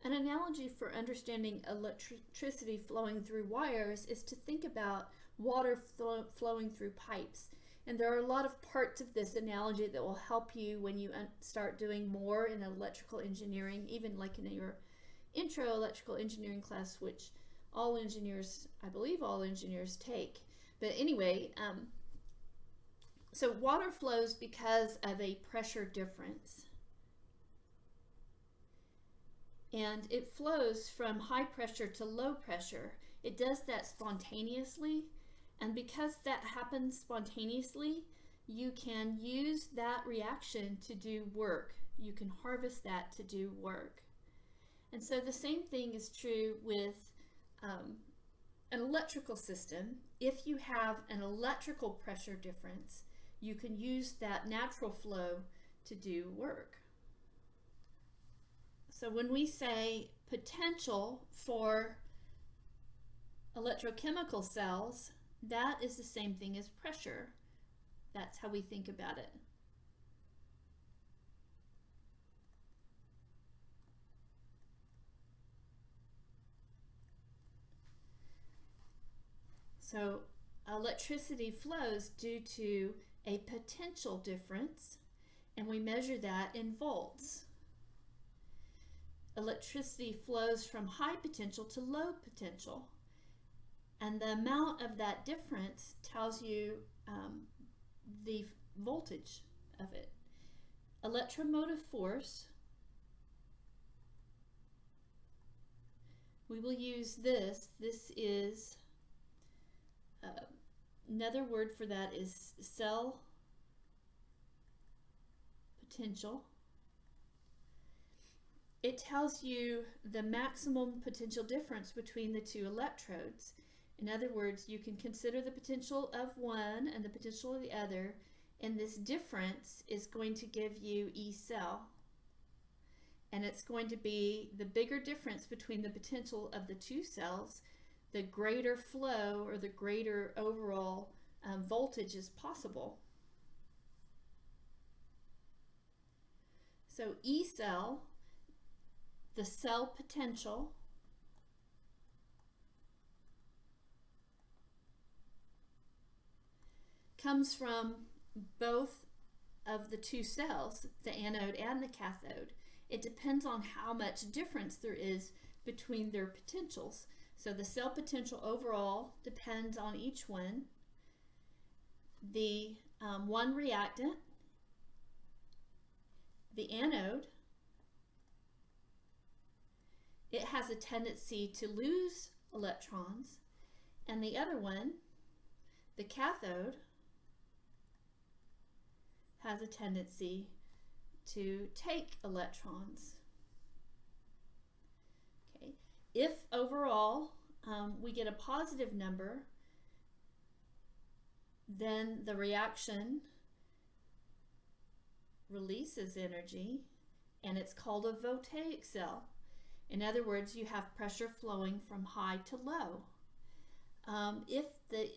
An analogy for understanding electricity flowing through wires is to think about water flowing through pipes. And there are a lot of parts of this analogy that will help you when you start doing more in electrical engineering, even like in your intro electrical engineering class, which all engineers, I believe all engineers take. But anyway, so water flows because of a pressure difference. And it flows from high pressure to low pressure. It does that spontaneously, and because that happens spontaneously, you can use that reaction to do work. You can harvest that to do work. And so the same thing is true with an electrical system. If you have an electrical pressure difference, you can use that natural flow to do work. So when we say potential for electrochemical cells, that is the same thing as pressure. That's how we think about it. So electricity flows due to a potential difference, and we measure that in volts. Electricity flows from high potential to low potential, and the amount of that difference tells you the voltage of it. Electromotive force, we will use this. This is another word for that is cell potential. It tells you the maximum potential difference between the two electrodes. In other words, you can consider the potential of one and the potential of the other, and this difference is going to give you E cell. And it's going to be the bigger difference between the potential of the two cells, the greater flow or the greater overall voltage is possible. So E cell, the cell potential, comes from both of the two cells, the anode and the cathode. It depends on how much difference there is between their potentials. So the cell potential overall depends on each one. The one reactant, the anode, it has a tendency to lose electrons, and the other one, the cathode, has a tendency to take electrons. Okay. If overall we get a positive number, then the reaction releases energy, and it's called a voltaic cell. In other words, you have pressure flowing from high to low. If the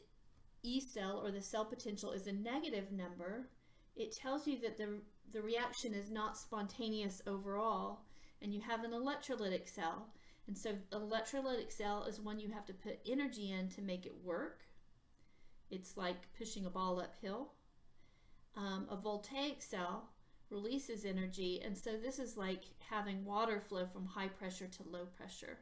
E cell or the cell potential is a negative number, it tells you that the reaction is not spontaneous overall, and you have an electrolytic cell. And so electrolytic cell is one you have to put energy in to make it work. It's like pushing a ball uphill. A voltaic cell releases energy, and so this is like having water flow from high pressure to low pressure.